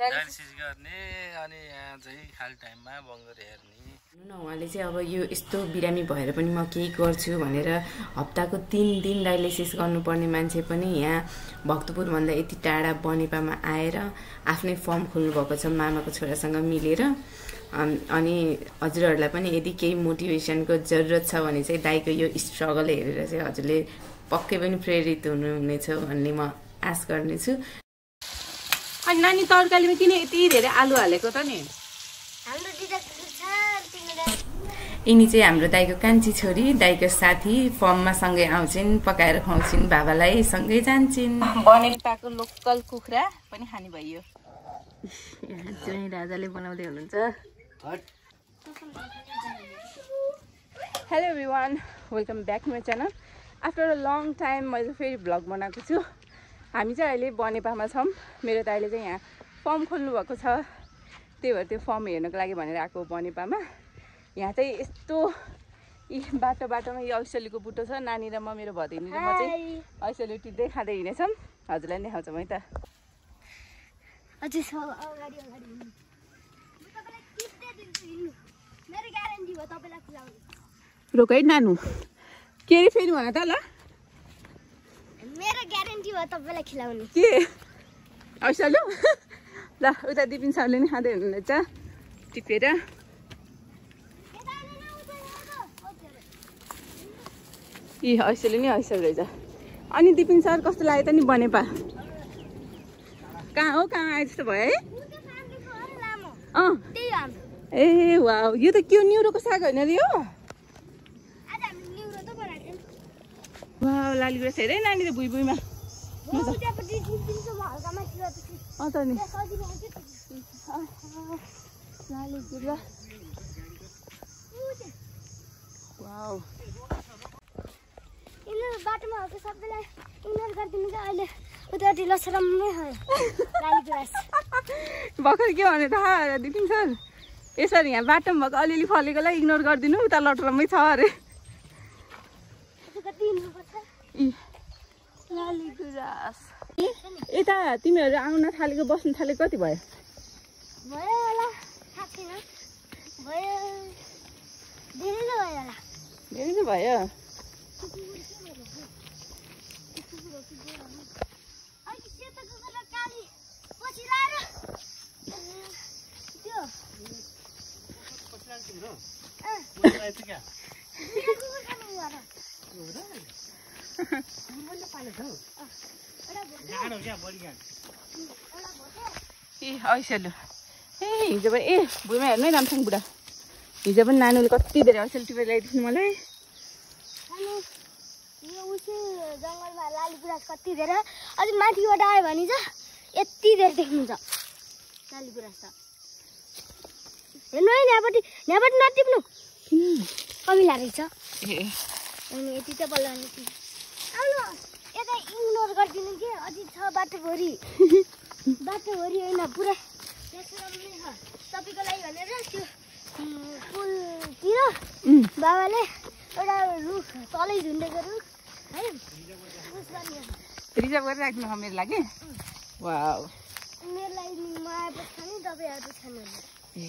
Dialysis गर्ने अनि यहाँ चाहिँ खाली टाइममा बङ्गर हेर्ने उहाँले चाहिँ अब यो यस्तो बिरामी भएर पनि म केही गर्छु भनेर हप्ताको 3 दिन डायलिसिस गर्नुपर्ने मान्छे पनि यहाँ भक्तपुरभन्दा यति टाढा बनेपामा आएर आफ्नै फर्म खोल्नुभएको छ मामाको छोरासँग मिलेर। अनि हजुरहरूलाई पनि यदि केही मोटिभेसनको जरुरत छ भने चाहिँ दाइको यो स्ट्रगल हेरेर चाहिँ हजुरले पक्कै पनि प्रेरित हुनुहुनेछ भन्ने म आश गर्नेछु। अनि नानी तरकारीमा किन यति धेरै आलु हालेको त नि? यिनी चाहिँ हाम्रो दाइको कान्छी छोरी, दाइको साथी, फर्ममा सँगै आउँछिन्, पकाएर खुवाउँछिन् बाबालाई, सँगै जान्छन्। बनेपाको लोकल कुखुरा पनि खाने भइयो। चाहिँ राजाले बनाउँदै हुनुहुन्छ। Hello everyone, welcome back to my channel. After a long time मैले फेरि भ्लग बनाएको छु। हामी चाहिँ अहिले बनेपामा छौँ। मेरो दाइले चाहिँ यहाँ फर्म खोल्नुभएको छ, त्यही भएर त्यो फर्म हेर्नको लागि भनेर आएको बनेपामा। यहाँ चाहिँ यस्तो बाटोमा यो ऐसलीको बुटो छ। नानी र म, मेरो भदैनी र म चाहिँ ऐसली टिप्दै खाँदै हिँडेछौँ। हजुरलाई पनि देखाउँछौँ है त। रोक है नानु, के अरे फेरि भन त ल। मेरो ग्यारेन्टी हो तपाईलाई खिलाउने। के ऐसलु? ल उता दिपिन सरले नि खाँदै हुनुहुनेछ टिपेर। ए ऐसलु नि ऐसल रहेछ। अनि दिपिन सर कस्तो लाग्यो त नि बनेपा? कहाँ हो, कहाँ आए जस्तो भयो है? अँ ए वाउ, यो त के हो, न्युरोको साग होइन र यो? वाउ, लाली गुराँस हेरे नानी त भुइँ भुइँमा। अँ त नि लाली गुराँस। वाउ, बाटोमा भएको सबैलाई इग्नोर गरिदिनु कि अहिले उतापट्टि लसरम्मै लाली गुराँस। भर्खर के भने थाहा दिपिन सर? यसरी यहाँ बाटोमा भएको अलिअलि फलेकोलाई इग्नोर गरिदिनु, उता लटरम्मै छ अरे। लाली गुराँस। यता तिमीहरू आउन थालेको, बस्नु थालेको कति भयो? भयो होला, थाहा छैन। भयो, धेरै त भयो होला। धेरै त भयो। ए ऐसलु, ए हिजो पनि ए भुइँमा हेर्नु है रामसँग बुढा। हिजो पनि नानीले कति धेरै ऐसलु टिपेर ल्याइदिनु मलाई। अनि यो उसी जङ्गलमा लाली गुराँस कति धेरै, अझै माथिबाट आयो भने चाहिँ यति धेरै देखिन्छ लाली गुराँस त। हेर्नु है, यहाँपट्टि नटिप्नु, कमिला रहेछ। अनि यति त बल्ल आउनु, यता इग्नोर गरिदिनु कि अझै छ बाटोभरि। बाटोभरि होइन, पुरा यसरी छ तपाईँको लागि भनेर त्यो पुलतिर बाबाले एउटा रुख तलै झुन्डेको रुख है रिजर्भ गरेर राख्नु हो मेरो लागि। वाउ, मेरो लागि म आएपछि खाने, तपाईँहरू खानु। ए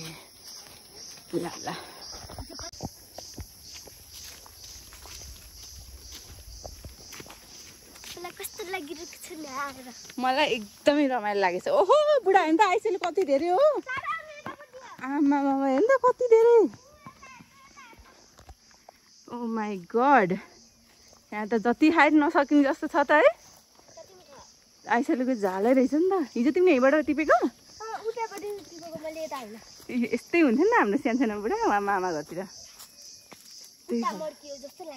ल ल, कस्तो लागिरहेको छ नि आएर? मलाई एकदमै रमाइलो लागेछ। ओहो बुढा, हेर्नु त आइसक्यो कति धेरै हो। आमा बाबा हेर्नु त कति धेरै। ओ माई गड, यहाँ त जति हाइट नसकिने जस्तो छ त है। आइसकेको झालै रहेछ नि त। हिजो तिमीले यहीँबाट टिपेको? यस्तै हुन्थ्यो नि त हाम्रो सानो बुढा मामा घरतिर। बिचरा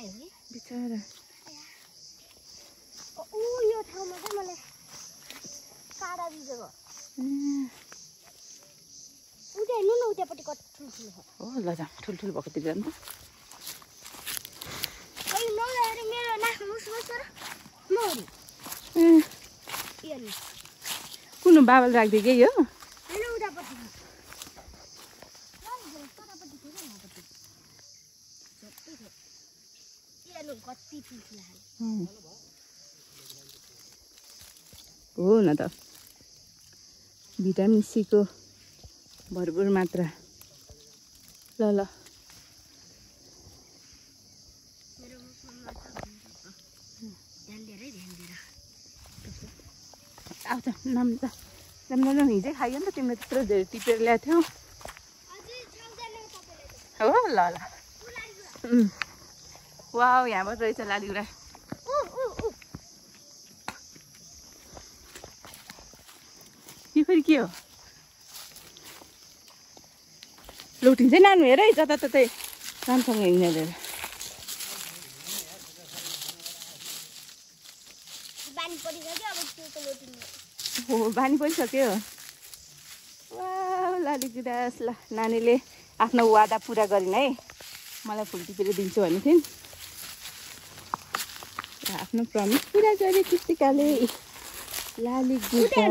यो ठाउँमा चाहिँ मलाई काँडा बिजेको। उता हेर्नु न, उतापट्टि कति ठुल्ठुलो छ। हो ल जाऊँ, ठुल्ठुलो भएकोतिर जाऊँ त। मेरो नाकमा मुसमुस र मौरी। कुन बाबाले राखिदियो कि यो? होइन, उतापट्टि कति ठुल्ठुलो हो न त। भिटामिन सी को भरपुर मात्रा। ल ल आउँछ नाम त राम्रो हिजै खायो नि त तिमीले त्यत्रो धेरै टिपेर ल्याएको थियौ हो ल ल वाउ यहाँबाट रहेछ लालीगुँडा यो फेरि के हो लौटिन्छ नानु हेर है जताततै राम्रोसँग हिँडेर हो बानी परिसक्यो वाउ लालीगुँडास ल नानीले आफ्नो वादा पुरा गरिन् है मलाई फुल टिपेर दिन्छु भन्ने थिइन् आफ्नो प्रमिस पुरा गरे कृतिकाले लालीगुँडा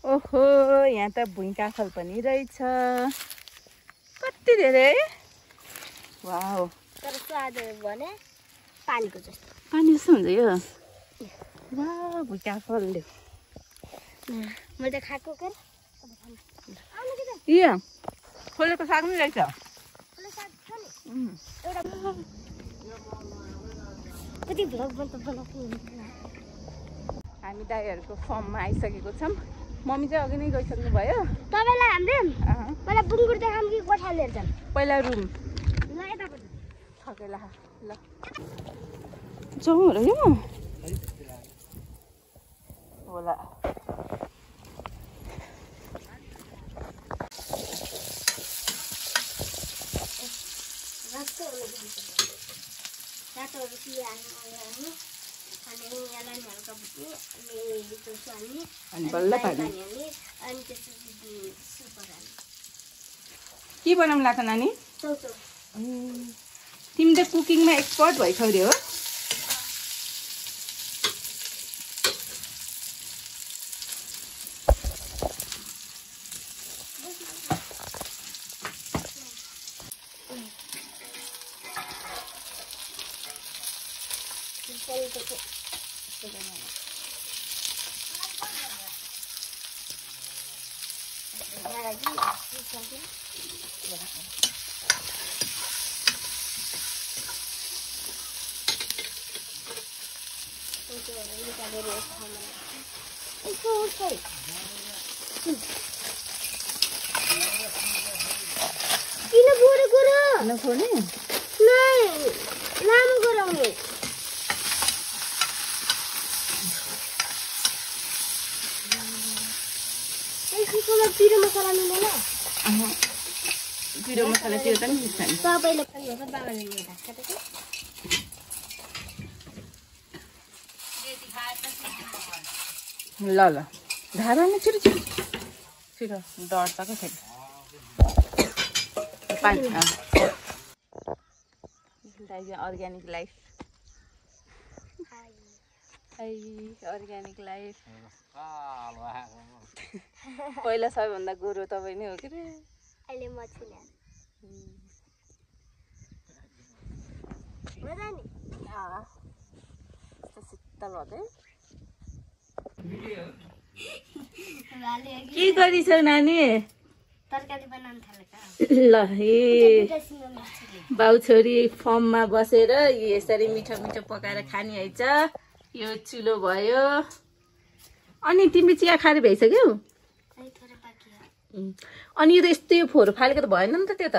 ओहो यहाँ त भुइँ काफल पनि रहेछ कति धेरै वाउ तर स्वाद भने पानीको जस्तो पानी जस्तो हुन्छ यो वाउ भुइँ काफलले मैले खाएको के यो खोलेको साग पनि रहेछ कति भ्लग बनाएको हामी दाइहरूको फर्ममा आइसकेको छौँ मम्मी चाहिँ अघि नै गइसक्नु भयो तपाईँलाई हामीले पहिला बुङ्गुर देखाउँ कि गोठा लिएर जाऊँ पहिला रुम ल यतापट्टि थकेला ल जाउँ र यो होला रातोहरू पिहाल्नु अनि यसलाई हल्का बुझ्ने अनि बल्ल पानी अनि त्यसपछि सुपर हाल्नु के बनाउनु लाग्छ नानी चौचौ तिमी त कुकिङमा एक्सपर्ट भइसक्यो रे हो किन गोरो गोरो नखोल्ने लामो गराउने पिरो मसला मिलेन पिरो मसला त्यो त नि मिल्छ नि तपाईँले बाबाले ल ल धारामा छिटो छिटो छिटो डढ्छ क्या फेरि पानी अर्ग्यानिक लाइफ अर्ग्यानिक लाइफ पहिला सबैभन्दा गोरो तपाईँ नै हो कि रे अहिले म छिने शीतल हुँदै के गरिछौ नानी तरकारी बनाउन थालेका ल हे बाउ छोरी फर्ममा बसेर यसरी मिठो मिठो पकाएर खाने हैछ यो चुलो भयो अनि तिमीले चिया खाएर भइसक्यौ अनि यो त यस्तो यो फोहोर फालेको त भएन नि त त्यो त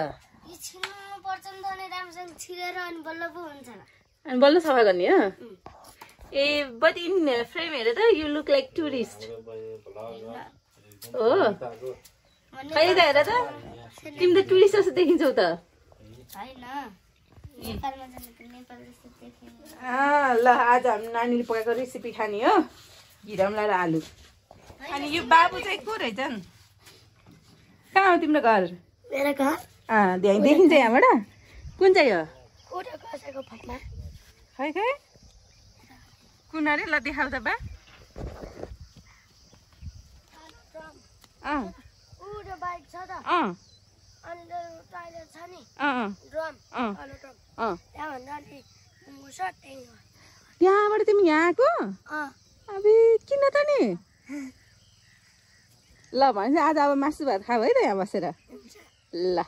अनि बल्ल सफा गर्ने हो ए बट इन फ्रेम हेर त यु लुक लाइक टुरिस्ट हो खै त हेर त तिमी त टुरिस्ट जस्तो देखिन्छौ त ल आज हामी नानीले पकाएको रेसिपी खाने हो घिराम लाएर आलु अनि यो बाबु चाहिँ को रहेछन् कहाँ हो तिम्रो घर मेरो घर देखिन्छ यहाँबाट कुन चाहिँ हो खै खै कुन अरे ल देखाउ त बा बाइक छ त अनि टोइलेट छैन नि अँ ड्रम अँ कालो ड्रम अँ त्यहाँभन्दा अलि उँगो छ त्यही हो त्यहाँबाट तिमी यहाँ आएको अबे किन त नि ल भनेपछि आज अब मासु भात खाऊ है त यहाँ बसेर ल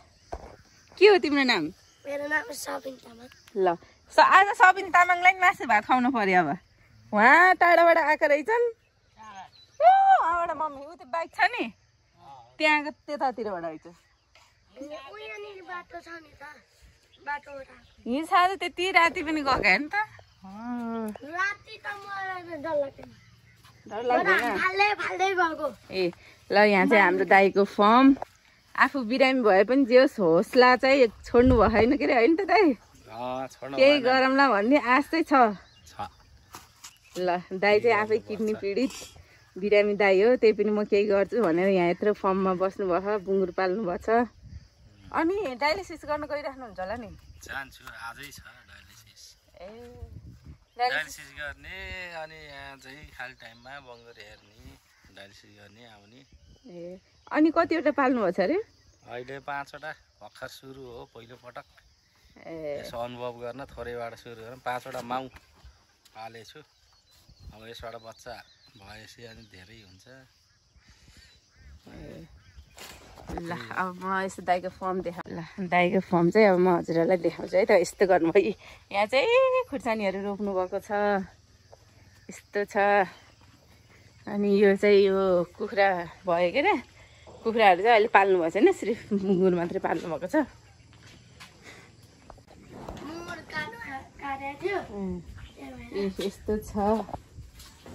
के हो तिम्रो नाम मेरो नाम सबिन तामाङ ल आज सबिन तामाङलाई नि मासु भात खुवाउनु पर्यो अब उहाँ टाढाबाट आएको रहेछन् उहाँबाट मम्मी उ त्यो बाइक छ नि त्यहाँको त्यतातिरबाट रहेछ उयानिर बाटो छ नि त बाटोबाट हिजो आज त्यति राति पनि गएको होइन त राति त मलाई डर लाग्दैन डर लाग्दैन फाल्दै गएको ए ल यहाँ चाहिँ हाम्रो दाईको फर्म आफू बिरामी भए पनि जे होस् हौसला चाहिँ छोड्नु भएन के अरे होइन त दाई केही गरौँला भन्ने आश चाहिँ छ ल दाई चाहिँ आफै किडनी पीडित बिरामी दाई हो त्यही पनि म केही गर्छु भनेर यहाँ यत्रो फर्ममा बस्नुभएको बुङ्गुर पाल्नु भएको छ अनि डायलिसिस गर्न गइराख्नुहुन्छ होला नि जान्छु आजै छ डायलिसिस ए डायलिसिस गर्ने अनि यहाँ चाहिँ खाली टाइममा बङ्गुर हेर्ने डायलिसिस गर्ने आउने ए अनि कतिवटा पाल्नु भएको छ अरे अहिले 5वटा भर्खर सुरु हो पहिलो पटक ए यसो अनुभव गर्न थोरैबाट सुरु गरौँ 5वटा माउ पालेछु अब यसबाट बच्चा भएपछि अनि धेरै हुन्छ ल अब म यस्तो दाईको फर्म देखाउ ल दाईको फर्म चाहिँ अब म हजुरहरूलाई देखाउँछु है त यस्तो गर्नुभयो यहाँ चाहिँ खुर्सानीहरू रोप्नु भएको छ यस्तो छ अनि यो चाहिँ यो कुखुरा भयो के अरे कुखुराहरू चाहिँ अहिले पाल्नु भएको छैन सिर्फ बुङ्गुर मात्रै पाल्नु भएको छ यस्तो छ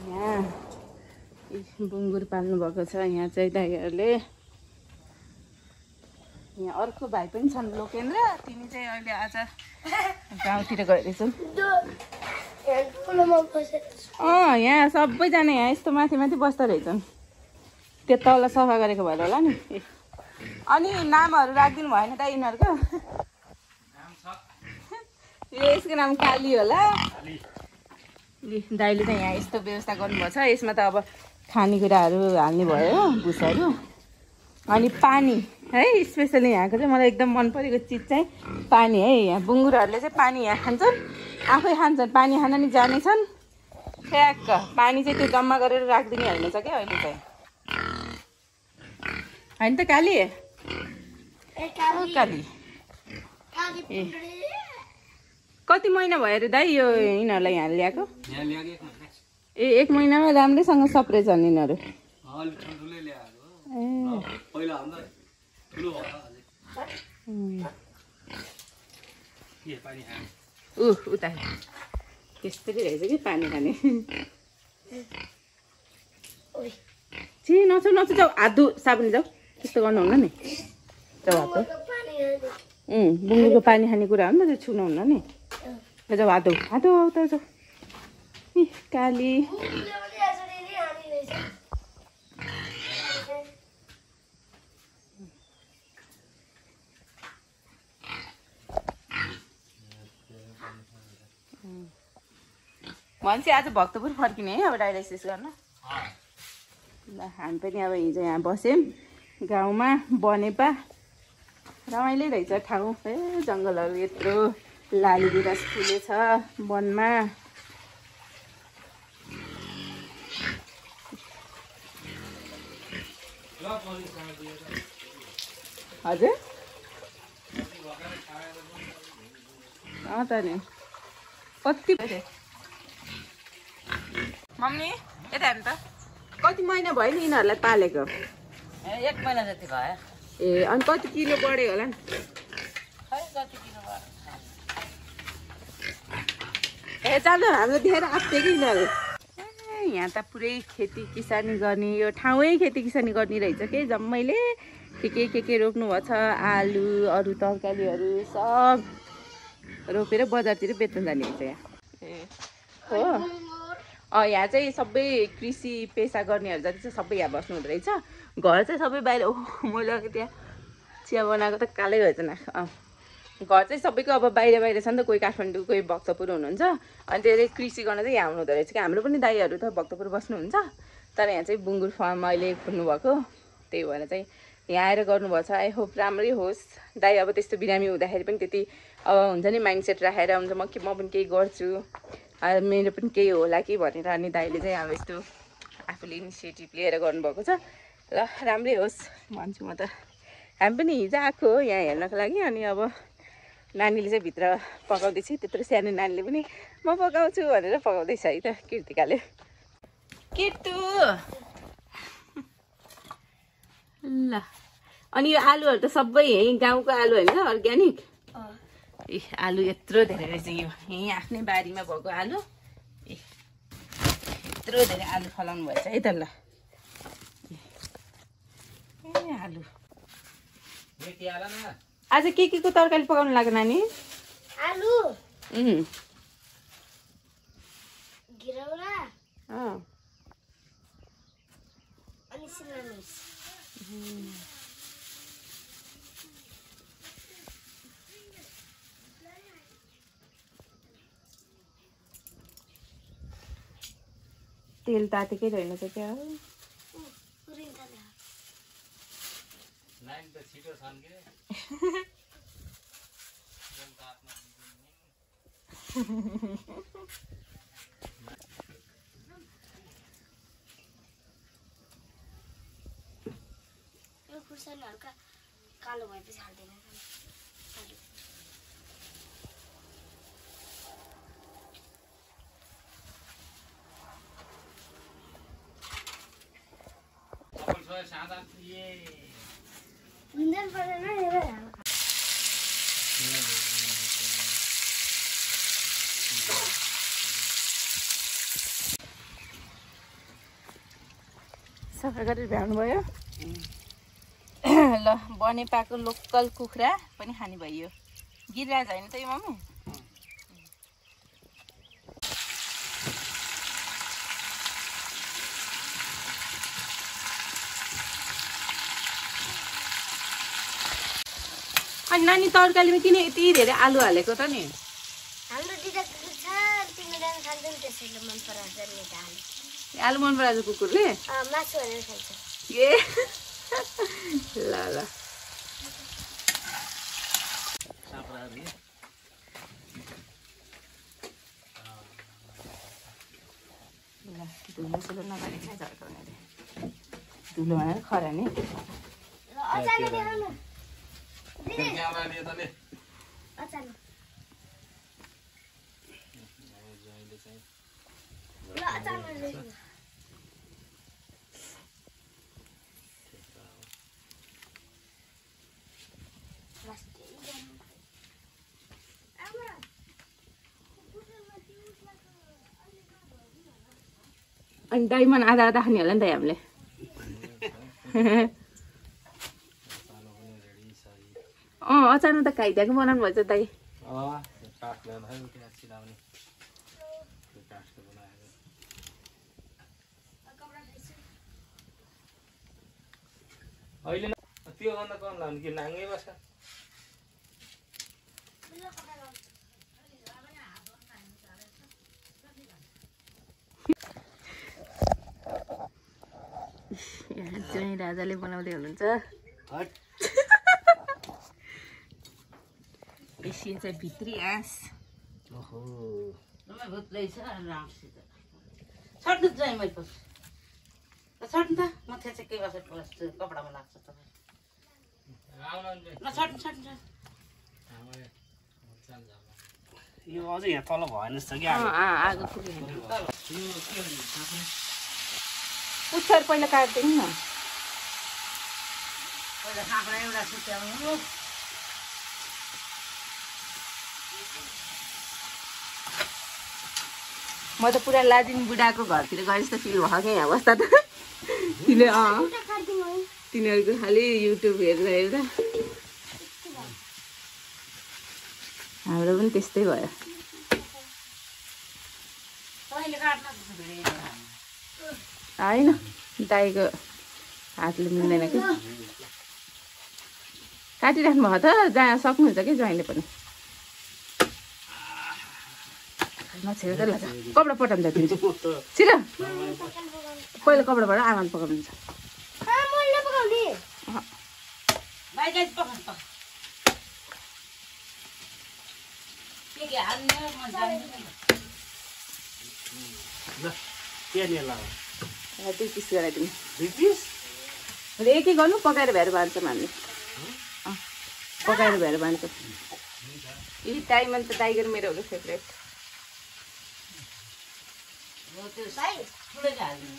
यहाँ बुङ्गुर पाल्नु भएको छ यहाँ चाहिँ दाइहरूले यहाँ अर्को भाइ पनि छन् लोकेन्द्र तिमी चाहिँ अहिले आज गाउँतिर गइरहेछौ यहाँ सबैजना यहाँ यस्तो माथि माथि बस्दो रहेछन् त्यो तल सफा गरेको भएर होला नि अनि नामहरू राखिदिनु भएन त यिनीहरूको यसको नाम काली होला दाइले चाहिँ यहाँ यस्तो व्यवस्था गर्नुभएको छ यसमा त अब खानेकुराहरू हाल्ने भयो भुसहरू अनि पानी है स्पेसली यहाँको चाहिँ मलाई एकदम मन परेको चिज चाहिँ पानी है यहाँ बुङ्गुरहरूले चाहिँ पानी यहाँ खान्छन् आफै खान्छन् पानी खान नि जानेछन् ठ्याक्क पानी चाहिँ त्यो जम्मा गरेर राखिदिने होइन छ क्या अहिले चाहिँ होइन त काली काली ए कति महिना भयो अरे दाइ यो यिनीहरूलाई यहाँ ल्याएको ए 1 महिनामा राम्रैसँग सप्रेछन् यिनीहरू उता त्यस्तै रहेछ कि पानी खाने छि नछौ नछौ जाऊ हात धु साबुन जाऊ त्यस्तो गर्नुहुन्न नि जाऊ हात धु बुङ्गुरको पानी खाने कुरा हो नि त त्यो छुनुहुन्न नि जाऊ हात धु उता जाऊ ए काली भनेपछि आज भक्तपुर फर्किने है अब डायलिसिस गर्न ल हामी पनि अब हिजो यहाँ बस्यौँ गाउँमा बनेपा रमाइलो रहेछ ठाउँ ए जङ्गलहरू यत्रो लाली गुराँस फुलेछ वनमा हजुर त नि कति मम्मी यता हेर्नु त कति महिना भयो नि यिनीहरूलाई पालेको 1 महिना जति भयो ए अनि कति किलो बढ्यो होला नि खै कति किलो भयो ए जानु हाम्रो देखेर आत्ते कि यिनीहरू यहाँ त पुरै खेती किसानी गर्ने यो ठाउँै खेती किसानी गर्ने रहेछ के जम्मैले के रोप्नु भएको छ आलु अरू तरकारीहरू सब रोपेर बजारतिर बेच्न जाने हुन्छ यहाँ ए हो यहाँ चाहिँ सबै कृषि पेसा गर्नेहरू जति चाहिँ सबै यहाँ बस्नु हुँदो रहेछ घर चाहिँ सबै बाहिर मैले अघि त्यहाँ चिया बनाएको त कालै भएछ न घर चाहिँ सबैको अब बाहिर छ नि त कोही काठमाडौँ कोही भक्तपुर हुनुहुन्छ अनि धेरै कृषि गर्न चाहिँ यहाँ आउनु हुँदो रहेछ कि हाम्रो पनि दाइहरू त भक्तपुर बस्नुहुन्छ तर यहाँ चाहिँ बुङ्गुर फार्म अहिले खोल्नु भएको त्यही भएर चाहिँ यहाँ आएर गर्नुभएको छ। आई होप राम्रै होस्। दाइ अब त्यस्तो बिरामी हुँदाखेरि पनि त्यति अब हुन्छ नि माइन्डसेट राखेर हुन्छ म पनि केही गर्छु, मेरो पनि केही होला कि भनेर अनि दाइले चाहिँ अब यस्तो आफूले इनिसिएटिभ लिएर गर्नुभएको छ। ल राम्रै होस् भन्छु म त। हामी पनि हिजो आएको हो यहाँ हेर्नको लागि। अनि अब नानीले चाहिँ भित्र पकाउँदैछ, त्यत्रो सानो नानीले पनि म पकाउँछु भनेर पकाउँदैछ है त कृतिकाले। किट्टु ल अनि यो आलुहरू त सबै यहीँ गाउँको आलु होइन अर्ग्यानिक? ए आलु यत्रो धेरै रहेछ यो यहीँ आफ्नै बारीमा भएको आलु। ए यत्रो धेरै आलु फलाउनु भएछ है त। ल ए आलु आज के को तरकारी पकाउनु लाग्यो नानी? आलु घिरौरा अनि शिमला मिर्च। तेल तातेकै रहेन छ क्या? यो खुर्सानी हल्का कालो भएपछि हाल्दैन। सफा गरेर भ्याउनु भयो। ल बनेपाको लोकल कुखुरा पनि खाने भयो। गिरिराज होइन त यो मम्मी? अनि नानी तरकारीमा किन यति धेरै आलु हालेको त नि? हाम्रो दिदा कुकुर छ, तिमीले खान्छन् त्यसैले मन पराउँछ नि त आलु। आलु मन पराउँछ कुकुरले? मासु भनेर खान्छ। ए ल ल धुलो सुलो नगरी चाहिँ झर्काउने अरे। धुलो भनेर खरा नि। अचार देखाउनु दिदी। अचार ल अचार देखाउनु। अनि दाइमन आधा आधा खाने होला नि त हामीले। अचारमा त खाइदिएको बनाउनु भएछ दाइ। अहिले त्यो भन्दा कम लाउनु कि नाङ्गै बस्छ। चाहिँ राजाले बनाउँदै हुनुहुन्छ। एसिया चाहिँ भित्री आँस। ओहो छट्नु चाहिँ मैले छट्नु त म त्यहाँ चाहिँ के बसेर कपडामा लाग्छ तपाईँ छट्नु छट्नु यो अझै यहाँ तल भएन जस्तो कि आगो पुग्यो। पुच्छर पहिला काट्दैन न। पहिला काँक्रा एउटा छुट्याउनु। म त पुरा लाजिम बुढाको घरतिर गए जस्तो फिल भयो क्या यहाँ बस्दा त। तिनीहरूको खालि युट्युब हेर्दा हेर्दा हाम्रो पनि त्यस्तै भयो। होइन दाइको हातले मिल्दैन कि। काटिराख्नु भयो त जहाँ सक्नुहुन्छ कि ज्वाइँले पनि। नछेर त ल कपडा पठाउनु दिन्छु छिटो। पहिला कपडाबाट आमाले पकाउनुहुन्छ। गाइस पकाउनु पर्छ के हाल्ने म जान्दिनँ ल के नि लाऊ 2 पिस गराइदिनु 2 पिस एक एक गर्नु पकाएर भएर भान्छ मान्ने पकाएर भएर भान्छ यी टाइममा त टाइगर मेरो हो फेभरेट हो त्यो साइ ठुलो हाल्नु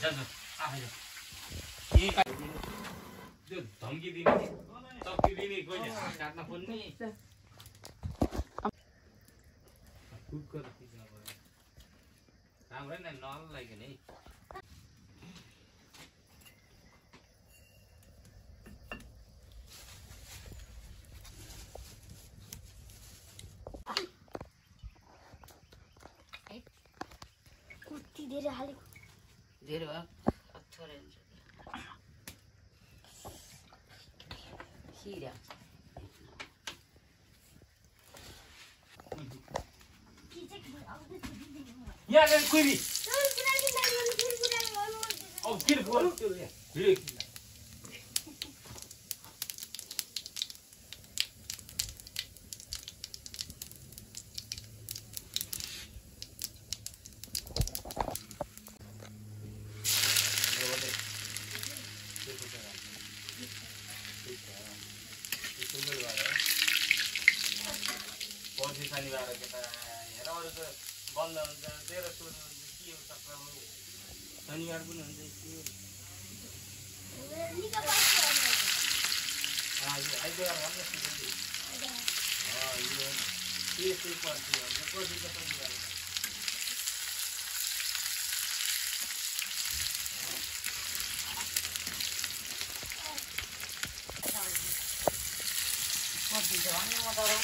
जानु आफै त्यो धम्की दिने चक्की दिने कोही काट्न खोज्ने कुकर राम्रै नै नलाग्यो नि कति धेरै हालेको धेरै भयो थोरै हुन्छ खिरा यहाँ गएर कुरी औ किन बोल त्यो भिडियो पर्सि शनिबार केटा हेर अरू त बन्द हुन्छ 13 16 के हो सक्रम शनिबार पनि हुन्छ आइतबार भन्नु यो पर्सि हुन्छ पर्सि त शनिबार पर्सि त भन्ने म गरौँ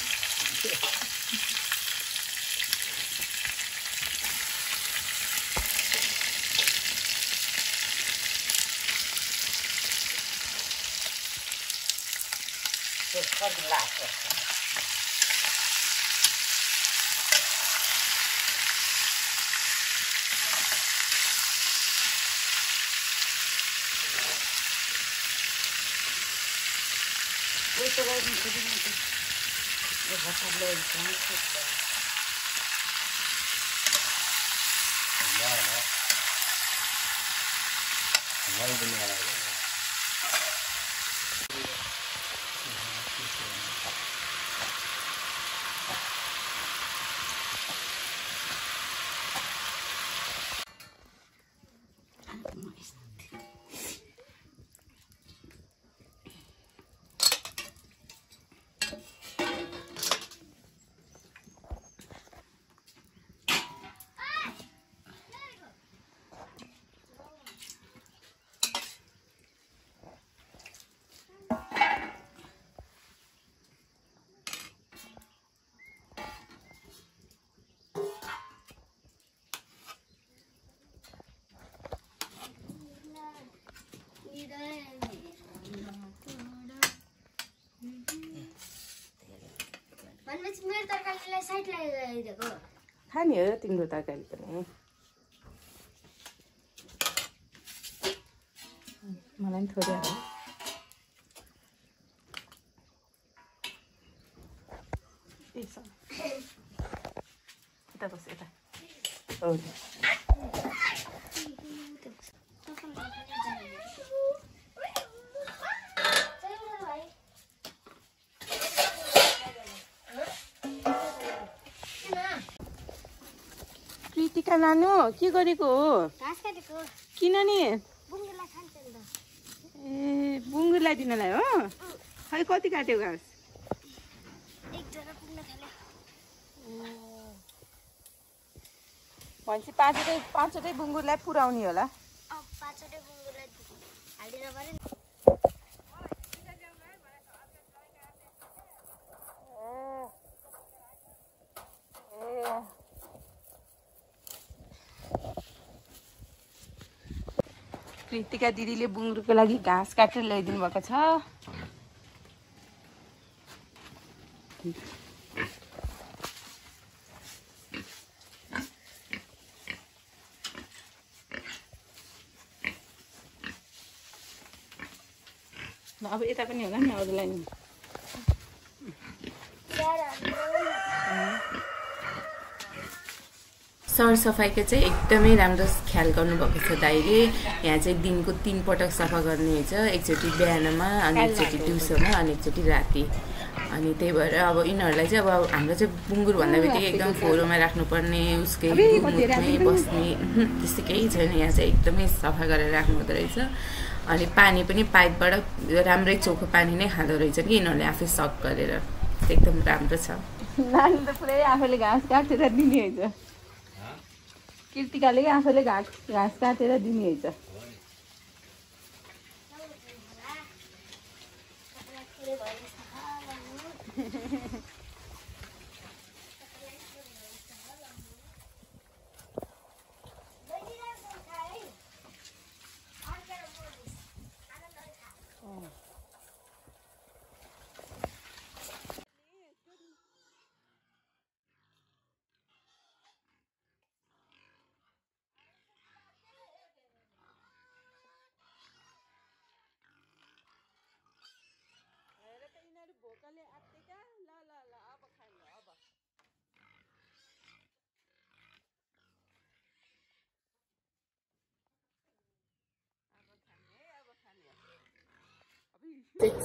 खर्च लाग्छ Ito lang yung sabi natin. Nagkakablayan sa mga मेरो तरकारीलाई साइड लगाइदिएको खाने हो तिम्रो तरकारी पनि मलाई पनि थोरै हाल्नु यता बस यता कृतिका नानु के गरेको हो घाँस काटेको किन नि बुङ्गुरलाई खान्छ नि त ए बुङ्गुरलाई दिनलाई हो खै कति काट्यो घाँस एक जरा पुग्न थाल्यो भनेपछि पाँचवटै बुङ्गुरलाई पुर्याउने होला पाँचवटै बुङ्गुरलाई हालिदिनु पर्यो नि कृतिका दिदीले बुङ्गुरको लागि घाँस काटेर ल्याइदिनु भएको छ अब यता पनि होला नि अरूलाई नि सरसफाइको चाहिँ एकदमै राम्रो ख्याल गर्नुभएको छ दाइले। यहाँ चाहिँ दिनको 3 पटक सफा गर्ने हुन्छ, एकचोटि बिहानमा अनि एकचोटि दिउँसोमा अनि एकचोटि राति। अनि त्यही भएर अब यिनीहरूलाई चाहिँ अब हाम्रो चाहिँ बुङ्गुर भन्दा बित्तिकै एकदम फोहोरोमा राख्नुपर्ने, उसकै मुखमै बस्ने त्यस्तो केही छैन। यहाँ चाहिँ एकदमै सफा गरेर राख्नु हुँदो रहेछ। अनि पानी पनि पाइपबाट राम्रै चोखो पानी नै खाँदो रहेछ कि यिनीहरूले आफै सक गरेर, एकदम राम्रो छ। नानी त पुरै आफैले घाँस काटेर दिने हुन्छ, कृतिकाले आफैले घाँस काटेर दिने हुन्छ।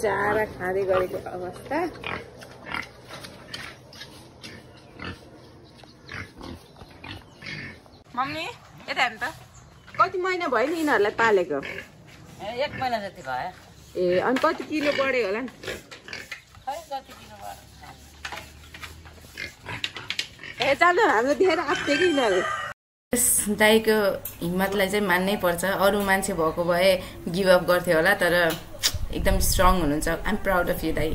चारा खाँदै गरेको अवस्था। मम्मी यता हेर्नु त कति महिना भयो नि यिनीहरूलाई पालेको? 1 महिना जति भयो। ए अनि कति किलो बढ्यो होला नि? खै कति किलो भयो? ए जानु हाम्रो धेरै आत्थे कि यिनीहरू। दाइको हिम्मतलाई चाहिँ मान्नै पर्छ। अरू मान्छे भएको भए गिभ अप गर्थ्यो होला, तर एकदम स्ट्रङ हुनुहुन्छ। I am proud of you दाइ।